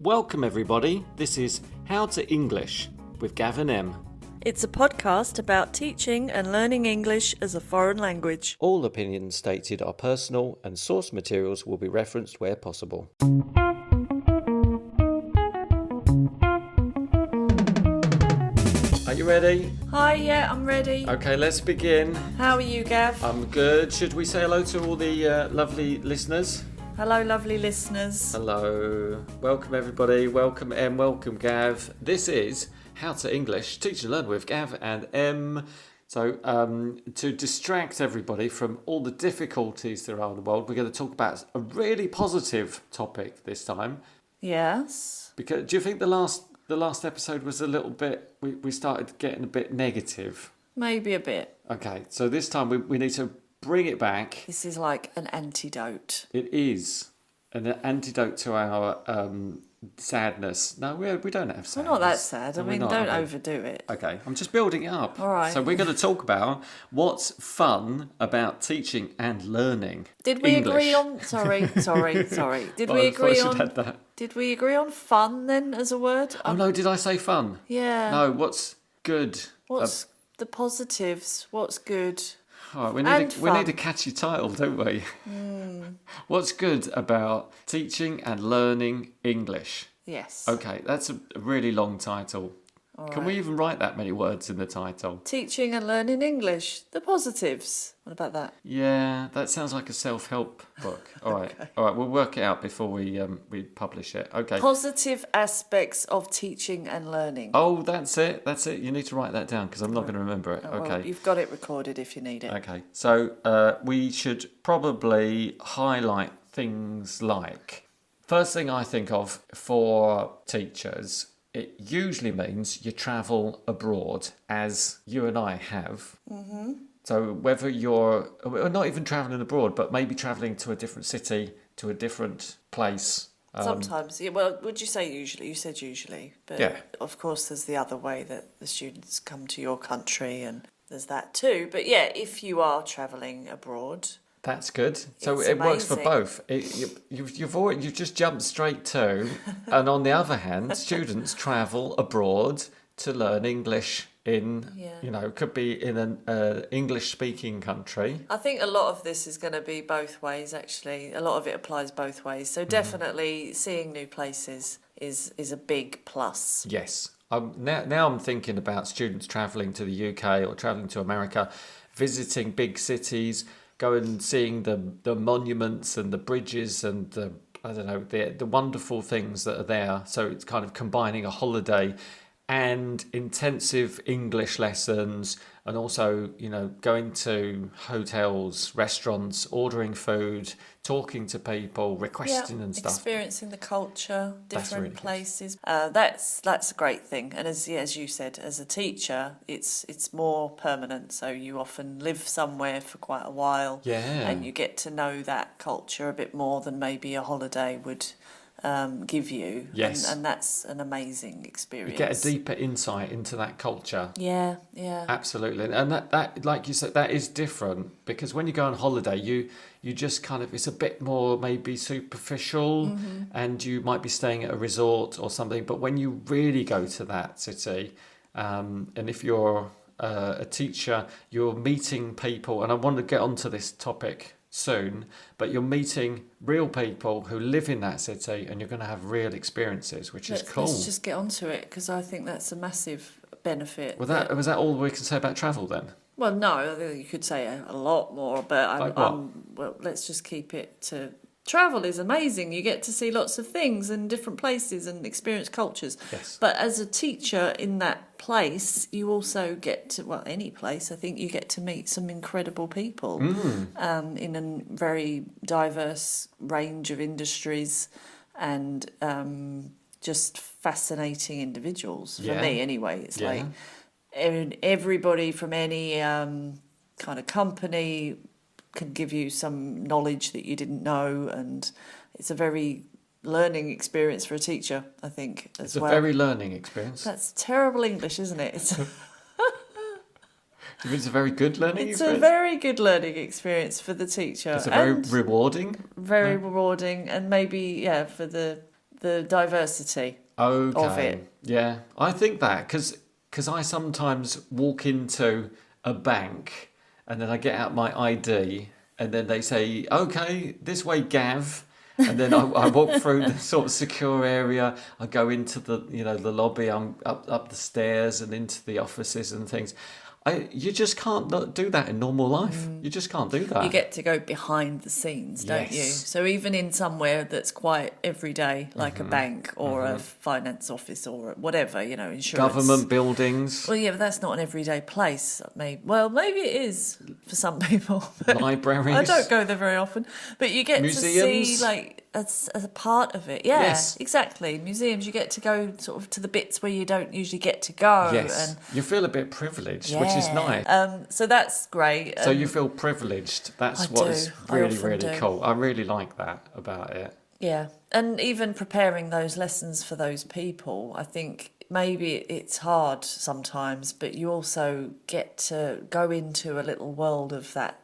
Welcome everybody, this is How to English with Gav Em. It's a podcast about teaching and learning English as a foreign language. All opinions stated are personal and source materials will be referenced where possible. Are you ready? Hi, yeah, I'm ready. Okay, let's begin. How are you, Gav? I'm good. Should we say hello to all the lovely listeners? Hello, lovely listeners. Hello. Welcome everybody. Welcome Em, welcome Gav. This is How to English, Teach and Learn with Gav and Em. So to distract everybody from all the difficulties there are in the world, we're going to talk about a really positive topic this time. Yes. Because do you think the last episode was a little bit, we started getting a bit negative? Maybe a bit. Okay, so this time we need to bring it back. This is like an antidote. It is an antidote to our sadness. No, we don't have sadness. We're not that sad. I mean, don't overdo it. Okay, I'm just building it up. All right. So we're going to talk about what's fun about teaching and learning Did we English. agree on... Sorry. Did we agree on... Had that. Did we agree on fun then as a word? Oh no, did I say fun? Yeah. No, what's good? What's the positives? What's good? Oh, we fun. need a catchy title, don't we? What's good about teaching and learning English? Yes. Okay, that's a really long title. All Can right. we even write that many words in the title? Teaching and learning English. The positives. What about that? Yeah, that sounds like a self-help book. All right, all right, we'll work it out before we publish it. Okay. Positive aspects of teaching and learning. Oh, that's it. You need to write that down because I'm not going to remember it. Oh, well, Okay. you've got it recorded if you need it. Okay. So we should probably highlight things like, first thing I think of for teachers, it usually means you travel abroad, as you and I have. Mm-hmm. So whether you're not even travelling abroad, but maybe travelling to a different city, to a different place. Sometimes, yeah, well, would you say usually? You said usually. But Yeah. of course, there's the other way that the students come to your country and there's that too. But yeah, if you are travelling abroad... That's good. So It's it works for amazing. both. You've just jumped straight to, and on the other hand, students travel abroad to learn English in, could be in an English-speaking country. I think a lot of this is going to be both ways, actually. A lot of it applies both ways. So definitely seeing new places is a big plus. Yes. Now I'm thinking about students travelling to the UK or travelling to America, visiting big cities, going and seeing the monuments and the bridges and the wonderful things that are there. So it's kind of combining a holiday and intensive English lessons, and also, going to hotels, restaurants, ordering food, talking to people, requesting and stuff. Experiencing the culture, different really good. places. That's a great thing. And as you said, as a teacher, it's more permanent. So you often live somewhere for quite a while, and you get to know that culture a bit more than maybe a holiday would give you. Yes. And that's an amazing experience. You get a deeper insight into that culture. Yeah. Absolutely. And that like you said, that is different, because when you go on holiday, you just kind of, it's a bit more maybe superficial, and you might be staying at a resort or something. But when you really go to that city, and if you're a teacher, you're meeting people, and I want to get onto this topic soon, but you're meeting real people who live in that city, and you're going to have real experiences, which is cool. Let's just get onto it, because I think that's a massive benefit. Was that all we can say about travel then? Well, no, I think you could say a lot more, but well, let's just keep it to travel is amazing. You get to see lots of things and different places and experience cultures. Yes. But as a teacher in that place, you also get to, well, any place, I think you get to meet some incredible people in a very diverse range of industries, and just fascinating individuals. For me, anyway, it's like everybody from any kind of company can give you some knowledge that you didn't know, and it's a very learning experience for a teacher, I think, as well. It's a very learning experience. That's terrible English, isn't it? It's It's a very good learning it's experience? a very good learning experience for the teacher. It's a very rewarding? Very rewarding, and maybe, for the the diversity Okay. of it. Yeah, I think that because I sometimes walk into a bank and then I get out my ID and then they say, "Okay, this way, Gav." And then I walk through the sort of secure area. I go into the lobby. I'm up the stairs and into the offices and things. You just can't do that in normal life. You just can't do that. You get to go behind the scenes, don't you? So even in somewhere that's quite everyday, like a bank or a finance office or whatever, insurance. Government buildings. Well, yeah, but that's not an everyday place. Maybe it is for some people. Libraries. I don't go there very often. But you get Museums. to see, as a part of it. Yeah, Yes. exactly. Museums, you get to go sort of to the bits where you don't usually get to go. Yes. And You feel a bit privileged, which is nice. so that's great. So you feel privileged. That's I what is do. I really, often really do. cool. I really like that about it. Yeah, and even preparing those lessons for those people, I think maybe it's hard sometimes, but you also get to go into a little world of that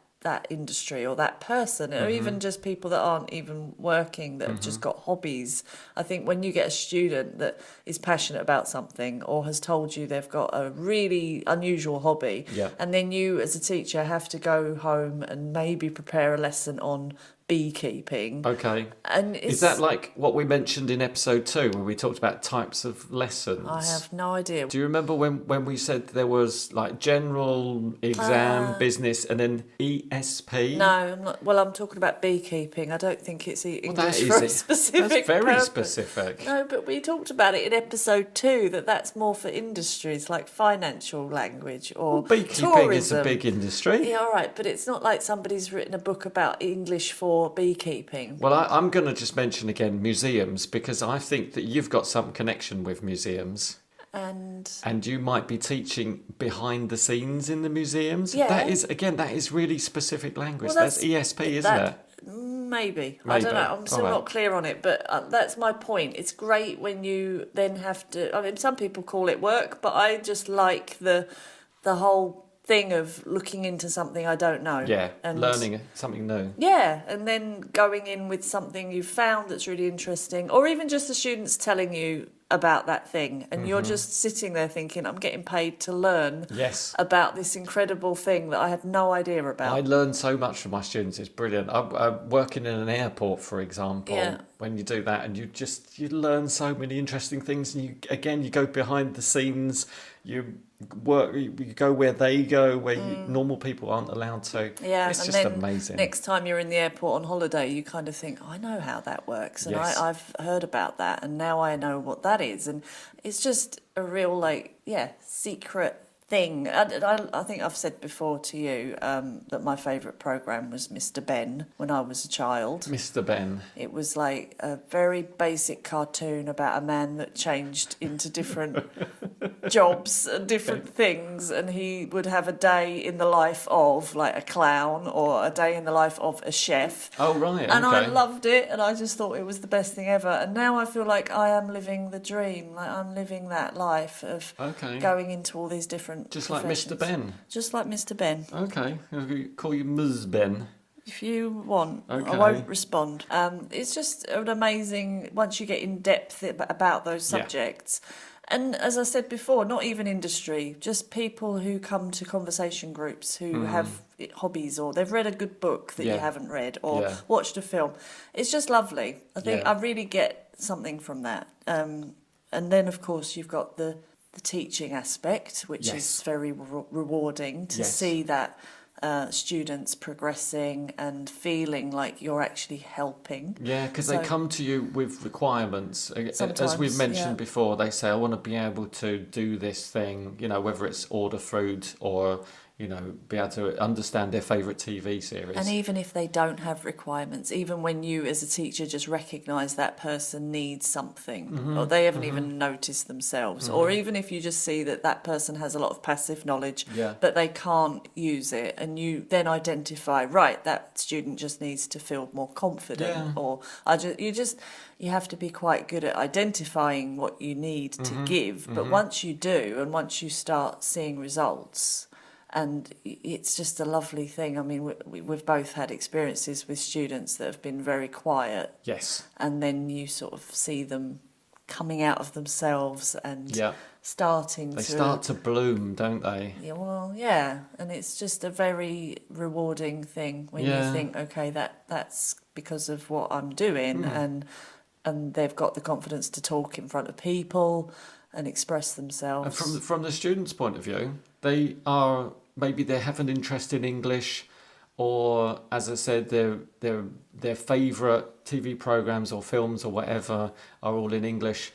industry or that person, or even just people that aren't even working, that have just got hobbies. I think when you get a student that is passionate about something or has told you they've got a really unusual hobby, and then you as a teacher have to go home and maybe prepare a lesson on beekeeping. Okay. And Is that like what we mentioned in episode 2 when we talked about types of lessons? I have no idea. Do you remember when we said there was like general, exam, business, and then ESP? No, I'm not. Well, I'm talking about beekeeping. I don't think it's English for a specific That's very purpose. specific. No, but we talked about it in episode 2 that's more for industries like financial language or Beekeeping tourism. is a big industry. Yeah, all right, but it's not like somebody's written a book about English for beekeeping. Well, I'm going to just mention again museums because I think that you've got some connection with museums. And you might be teaching behind the scenes in the museums. Yeah. That is really specific language. Well, that's ESP, isn't it? Maybe. I don't know. I'm still not clear on it, but that's my point. It's great when you then have to... I mean, some people call it work, but I just like the whole thing of looking into something I don't know. Yeah, and learning something new. Yeah, and then going in with something you've found that's really interesting, or even just the students telling you about that thing, and you're just sitting there thinking, I'm getting paid to learn about this incredible thing that I had no idea about. I learn so much from my students. It's brilliant. I'm working in an airport, for example. Yeah. When you do that, and you learn so many interesting things, and you go behind the scenes. You go where they go, where normal people aren't allowed to. Yeah, it's and just then amazing. Next time you're in the airport on holiday, you kind of think, I know how that works, and I've heard about that, and now I know what that is, and it's just a real secret thing. I think I've said before to you that my favourite programme was Mr. Ben when I was a child. Mr. Ben. It was like a very basic cartoon about a man that changed into different jobs and different things, and he would have a day in the life of like a clown or a day in the life of a chef. Oh, right. And okay. I loved it, and I just thought it was the best thing ever. And now I feel like I am living the dream, like I'm living that life of going into all these different just like Mr. Ben. Just like Mr. Ben. Okay, I'll call you Ms. Ben. If you want, okay. I won't respond. It's just an amazing, once you get in depth about those subjects. And as I said before, not even industry, just people who come to conversation groups who have hobbies, or they've read a good book that you haven't read, or watched a film. It's just lovely. I think I really get something from that. And then, of course, you've got the teaching aspect, which is very rewarding to see that students progressing and feeling like you're actually helping. Yeah, because they come to you with requirements. As we've mentioned before, they say, I want to be able to do this thing, whether it's order food or be able to understand their favourite TV series. And even if they don't have requirements, even when you as a teacher just recognise that person needs something, or they haven't even noticed themselves, or even if you just see that person has a lot of passive knowledge, but they can't use it, and you then identify, right, that student just needs to feel more confident, or you have to be quite good at identifying what you need to give, but once you do, and once you start seeing results, And it's just a lovely thing. I mean, we've both had experiences with students that have been very quiet. Yes. And then you sort of see them coming out of themselves and They start to bloom, don't they? Yeah, well, yeah. And it's just a very rewarding thing when you think, okay, that's because of what I'm doing, and they've got the confidence to talk in front of people and express themselves. And from the student's point of view, they have an interest in English, or as I said, their favourite TV programmes or films or whatever are all in English,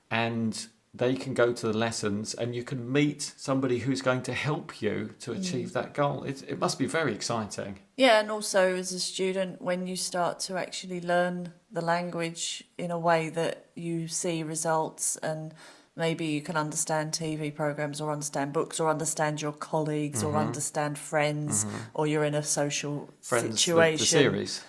and they can go to the lessons and you can meet somebody who's going to help you to achieve that goal. It must be very exciting. Yeah, and also as a student, when you start to actually learn the language in a way that you see results, and maybe you can understand TV programs or understand books or understand your colleagues or understand friends, or you're in a social situation. The series.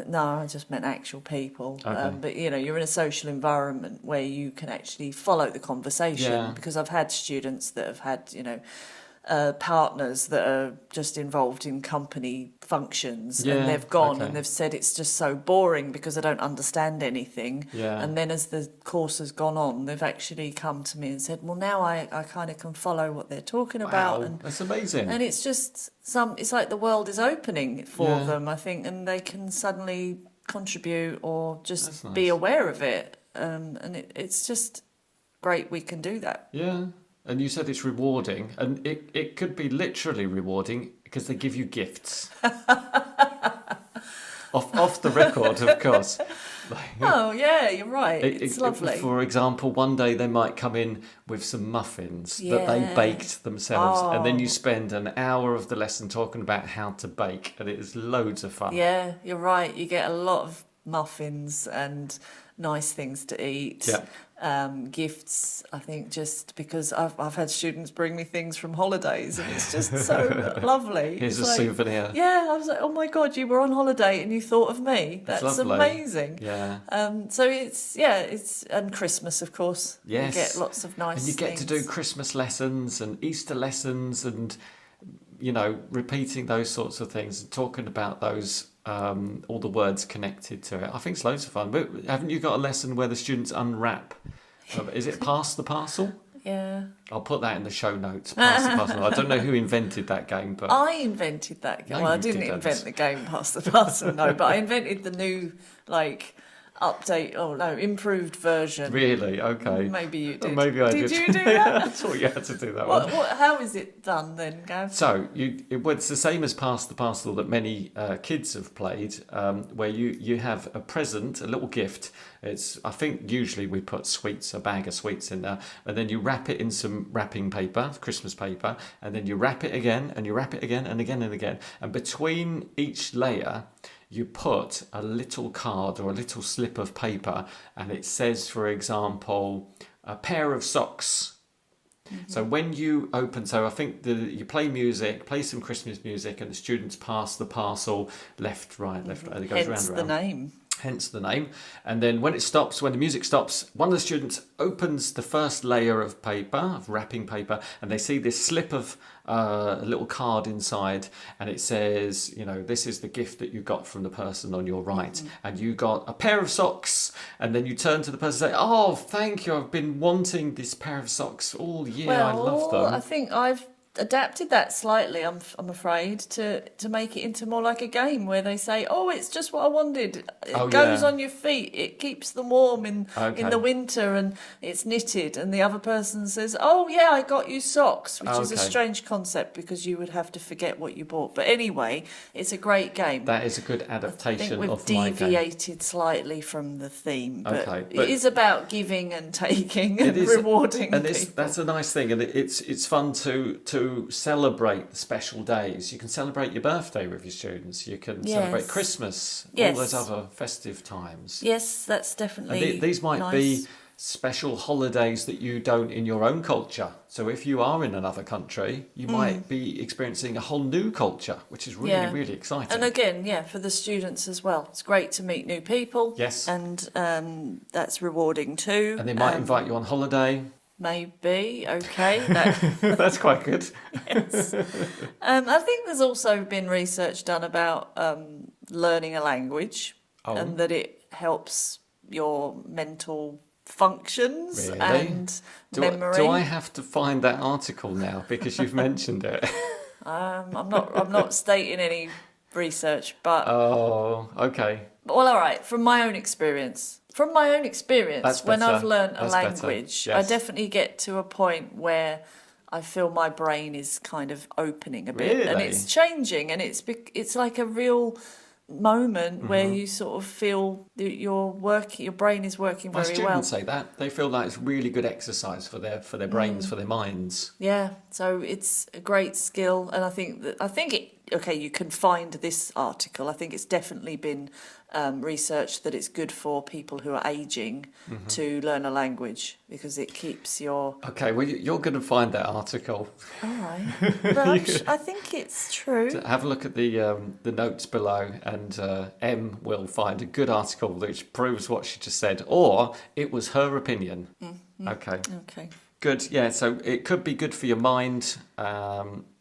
No, I just meant actual people. Okay. But, you're in a social environment where you can actually follow the conversation, because I've had students that have had, partners that are just involved in company functions, and they've gone and they've said it's just so boring because I don't understand anything. Yeah. And then as the course has gone on, they've actually come to me and said, well, now I kind of can follow what they're talking about. And that's amazing. And it's just it's like the world is opening for them, I think, and they can suddenly contribute or just be aware of it. And it's just great we can do that. Yeah. And you said it's rewarding, and it could be literally rewarding because they give you gifts. off the record, of course. Oh, yeah, you're right. It's lovely. For example, one day they might come in with some muffins that they baked themselves, and then you spend an hour of the lesson talking about how to bake, and it is loads of fun. Yeah, you're right. You get a lot of muffins and nice things to eat. Yeah. Gifts, I think, just because I've had students bring me things from holidays, and it's just so lovely. Here's a souvenir. Yeah, I was like, oh my God, you were on holiday and you thought of me. That's amazing. Yeah. So it's and Christmas, of course. Yes. You get lots of nice things. And you get to do Christmas lessons and Easter lessons, and repeating those sorts of things and talking about those. All the words connected to it. I think it's loads of fun. But haven't you got a lesson where the students unwrap? Is it Pass the Parcel? Yeah. I'll put that in the show notes. Pass the Parcel. I don't know who invented that game, but I invented that game. No, well, I you didn't didn't. invent the game Pass the Parcel, no, but I invented the new update. Oh no, improved version. Really? Okay. Maybe you did. Maybe I did. Did you do that? I thought you had to do that one. How is it done then, Gav? So it's the same as Pass the Parcel that many kids have played, where you have a present, a little gift. I think usually we put a bag of sweets in there, and then you wrap it in some wrapping paper, Christmas paper, and then you wrap it again, and you wrap it again, and again and again, and between each layer you put a little card or a little slip of paper, and it says, for example, a pair of socks. So when you open, I think you play some Christmas music, and the students pass the parcel left, right, left, right. It goes Hence round and the round. name. Hence the name. And then when the music stops, one of the students opens the first layer of paper, of wrapping paper, and they see this slip of a little card inside, and it says, this is the gift that you got from the person on your right, and you got a pair of socks, and then you turn to the person and say, oh, thank you, I've been wanting this pair of socks all year, I love them. I think I've adapted that slightly, I'm afraid, to make it into more like a game where they say, oh, it's just what I wanted. It goes on your feet. It keeps them warm in the winter, and it's knitted. And the other person says, oh, yeah, I got you socks, which is a strange concept because you would have to forget what you bought. But anyway, it's a great game. That is a good adaptation of my game. I think we've deviated slightly from the theme, but it is about giving and taking and rewarding people. That's a nice thing, and it's fun to celebrate the special days. You can celebrate your birthday with your students. You can celebrate Christmas, all those other festive times. Yes, that's definitely and these might nice. be special holidays that you don't in your own culture. So if you are in another country, you might be experiencing a whole new culture, which is really, really exciting. And again, for the students as well. It's great to meet new people. Yes. And that's rewarding too. And they might invite you on holiday. maybe. Okay. That's quite good. Yes. I think there's also been research done about learning a language and that it helps your mental functions Really? and memory. Do I have to find that article now because you've mentioned it? I'm not stating any research, but Oh, okay. well, all right. From my own experience, That's when better. I've learned a That's better. language, Yes. I definitely get to a point where I feel my brain is kind of opening a bit, and Really? it's changing, and it's like a real moment where you sort of feel that your brain is working My very well. students say that. They feel like it's really good exercise for their brains, for their minds. Yeah, so it's a great skill, and I think it. Okay, you can find this article. I think it's definitely been researched that it's good for people who are aging to learn a language because it keeps your. Okay, well, you're going to find that article. All right, but I think it's true. So have a look at the notes below, and Em will find a good article which proves what she just said, or it was her opinion. Okay. Okay. Good, yeah, so it could be good for your mind.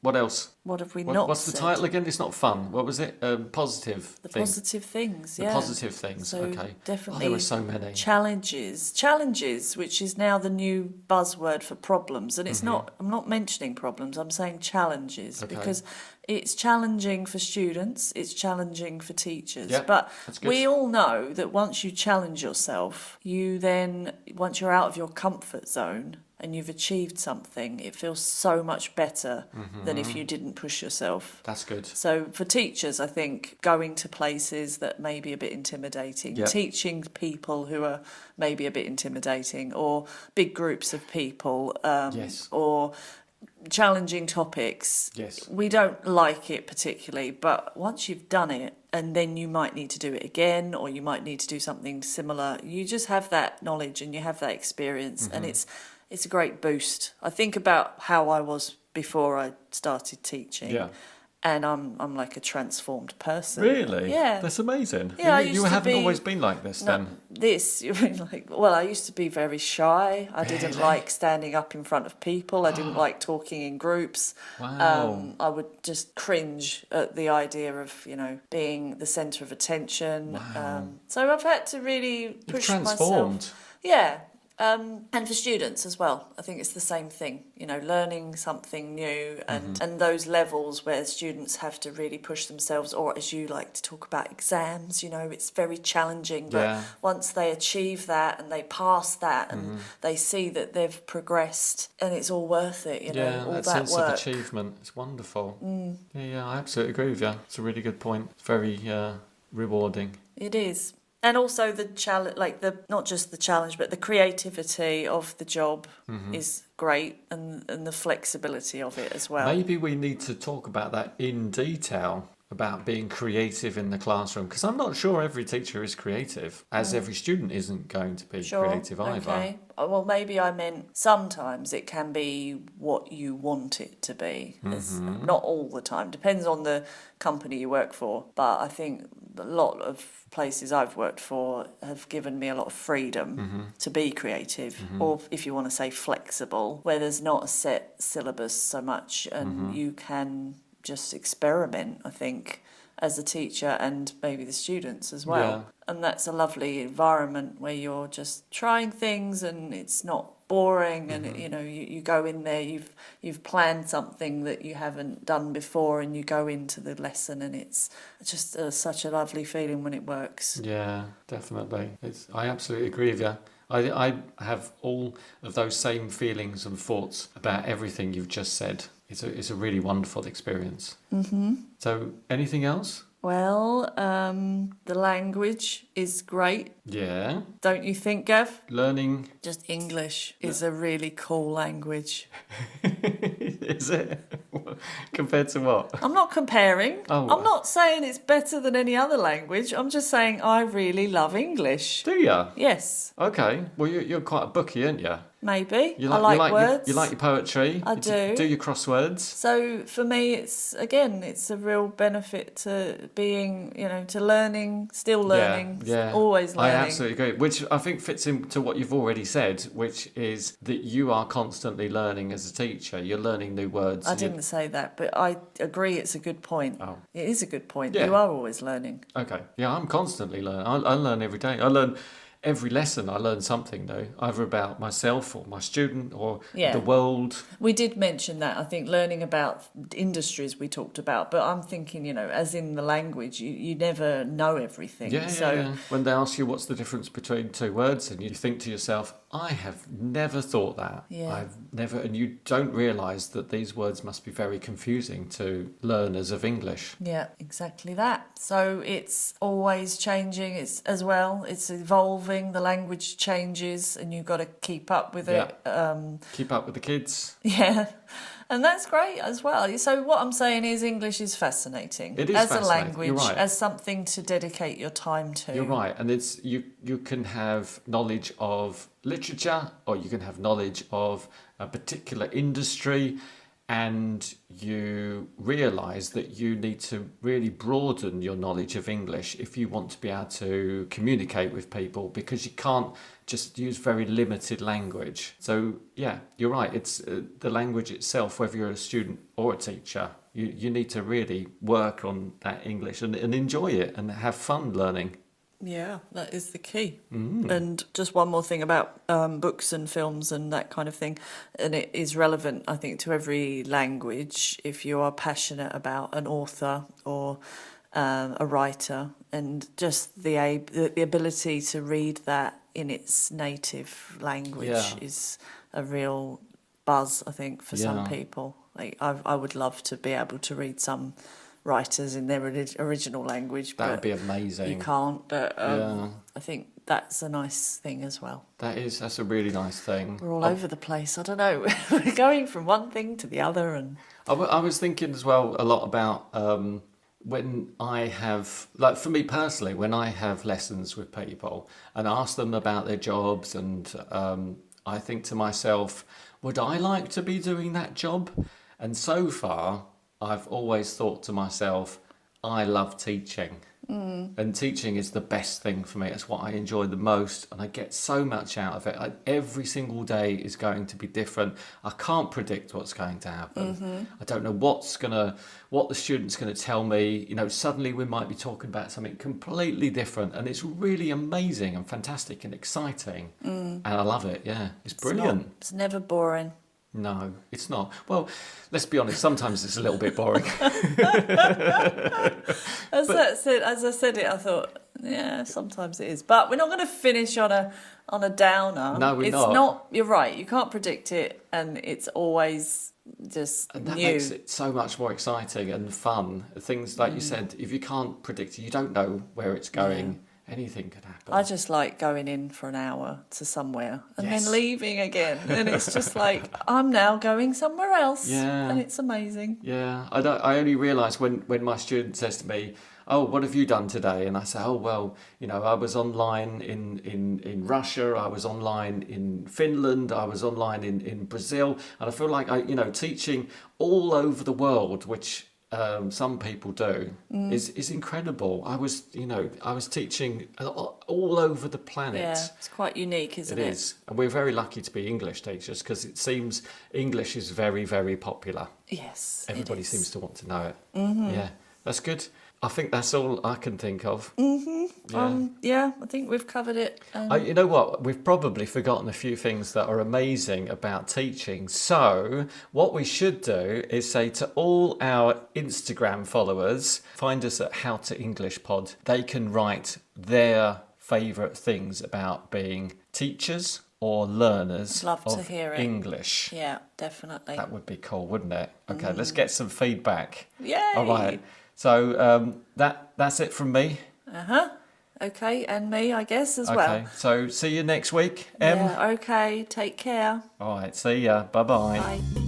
What else? What have we not What's the said? title again? It's not fun. What was it? Positive The thing. positive things, The yeah. positive things, So okay. definitely Oh, there are so many. Challenges, which is now the new buzzword for problems. And it's not, I'm not mentioning problems, I'm saying challenges Okay. because it's challenging for students, it's challenging for teachers. Yeah, but that's good. we all know that once you challenge yourself, once you're out of your comfort zone, and you've achieved something, it feels so much better than if you didn't push yourself. That's good. So for teachers, I think going to places that may be a bit intimidating, Yep. teaching people who are maybe a bit intimidating, or big groups of people, Yes. or challenging topics. Yes. We don't like it particularly, but once you've done it, and then you might need to do it again, or you might need to do something similar, you just have that knowledge and you have that experience, and it's a great boost. I think about how I was before I started teaching. Yeah. And I'm like a transformed person. Really? Yeah. That's amazing. Yeah, I you used to haven't be- always been like this then. I used to be very shy. I didn't like standing up in front of people. I didn't like talking in groups. Wow. I would just cringe at the idea of, being the centre of attention. Wow. So I've had to really You've push transformed. myself. Yeah. And for students as well, I think it's the same thing, learning something new and those levels where students have to really push themselves, or as you like to talk about, exams, it's very challenging. But Yeah. once they achieve that and they pass that and they see that they've progressed, and it's all worth it, Yeah, all that that sense work. of achievement. It's wonderful. Yeah, I absolutely agree with you. It's a really good point. It's very rewarding. It is. And also the challenge, not just the challenge, but the creativity of the job is great, and the flexibility of it as well. Maybe we need to talk about that in detail, about being creative in the classroom, because I'm not sure every teacher is creative, as every student isn't going to be creative either. Okay. Well, maybe I meant sometimes it can be what you want it to be. It's not all the time. Depends on the company you work for. But I think a lot of places I've worked for have given me a lot of freedom to be creative, or if you want to say flexible, where there's not a set syllabus so much, and you can just experiment, I think, as a teacher and maybe the students as well. Yeah. And that's a lovely environment where you're just trying things and it's not boring, and you go in there, you've planned something that you haven't done before, and you go into the lesson, and it's just such a lovely feeling when it works. Yeah, definitely. I absolutely agree with you. I have all of those same feelings and thoughts about everything you've just said. It's a really wonderful experience. So, anything else? Well, the language is great, Yeah. don't you think, Gav? Learning. Just English is a really cool language. Is it? Compared to what? I'm not comparing. Oh. I'm not saying it's better than any other language. I'm just saying I really love English. Do you? Yes. Okay. Well, you're quite a bookie, aren't you? Maybe. You I like words. You like your poetry. I do. Do your crosswords. So for me, it's a real benefit to being, to learning, still learning, always learning. I absolutely agree, which I think fits into what you've already said, which is that you are constantly learning as a teacher. You're learning new words. I didn't say that, but I agree it's a good point. Oh. It is a good point. Yeah. You are always learning. Okay. Yeah, I'm constantly learning. I learn every day. I learn every lesson. I learn something new, either about myself or my student or the world. We did mention that, I think, learning about industries we talked about, but I'm thinking, as in the language, you never know everything. Yeah. When they ask you what's the difference between two words and you think to yourself, I have never thought that. Yeah. I've never, and you don't realise that these words must be very confusing to learners of English. Yeah, exactly that. So it's always changing. It's evolving. The language changes, and you've got to keep up with it. Keep up with the kids. Yeah. And that's great as well. So what I'm saying is English is fascinating. It is as fascinating. a language, You're right. as something to dedicate your time to. You're right. And it's you can have knowledge of literature, or you can have knowledge of a particular industry, and you realise that you need to really broaden your knowledge of English if you want to be able to communicate with people, because you can't just use very limited language. So yeah, you're right, it's the language itself, whether you're a student or a teacher, you need to really work on that English and enjoy it and have fun learning. Yeah, that is the key. And just one more thing about books and films and that kind of thing, and it is relevant, I think, to every language. If you are passionate about an author or a writer, and just the ability to read that in its native language is a real buzz, I think, for some people. Like I would love to be able to read some writers in their original language. That would be amazing. You can't, but I think that's a nice thing as well. That's a really nice thing. We're all over the place. I don't know. We're going from one thing to the other, and I was thinking as well a lot about when I have, like for me personally, when I have lessons with people and ask them about their jobs, and I think to myself, would I like to be doing that job? And so far, I've always thought to myself, I love teaching. And teaching is the best thing for me. It's what I enjoy the most, and I get so much out of it. Every single day is going to be different. I can't predict what's going to happen. I don't know what the student's going to tell me. Suddenly we might be talking about something completely different, and it's really amazing and fantastic and exciting. And I love it. Yeah, it's brilliant. It's never boring. No, it's not. Well, let's be honest, sometimes it's a little bit boring. As I said it, I thought, yeah, sometimes it is. But we're not going to finish on a downer. No, we're not. It's not. You're right. You can't predict it, and it's always just and that new. makes it so much more exciting and fun. Things like you said, if you can't predict it, you don't know where it's going. Yeah. Anything could happen. I just like going in for an hour to somewhere and then leaving again, and it's just like I'm now going somewhere else. Yeah, and it's amazing. Yeah, I only realise when my student says to me, "Oh, what have you done today?" And I say, "Oh, well, I was online in Russia, I was online in Finland, I was online in Brazil," and I feel like teaching all over the world, which some people do, is incredible. I was teaching all over the planet. Yeah, it's quite unique, isn't it? It is. And we're very lucky to be English teachers, because it seems English is very, very popular. Yes, everybody seems to want to know it. Yeah, that's good. I think that's all I can think of. Yeah, I think we've covered it. You know what? We've probably forgotten a few things that are amazing about teaching. So what we should do is say to all our Instagram followers, find us at How to English Pod. They can write their favourite things about being teachers or learners of English. Yeah, definitely. That would be cool, wouldn't it? Okay, let's get some feedback. Yay! All right. So that's it from me. Okay, and me, I guess, as well. Okay, so see you next week, Em. Yeah, okay, take care. All right, see ya. Bye-bye. Bye.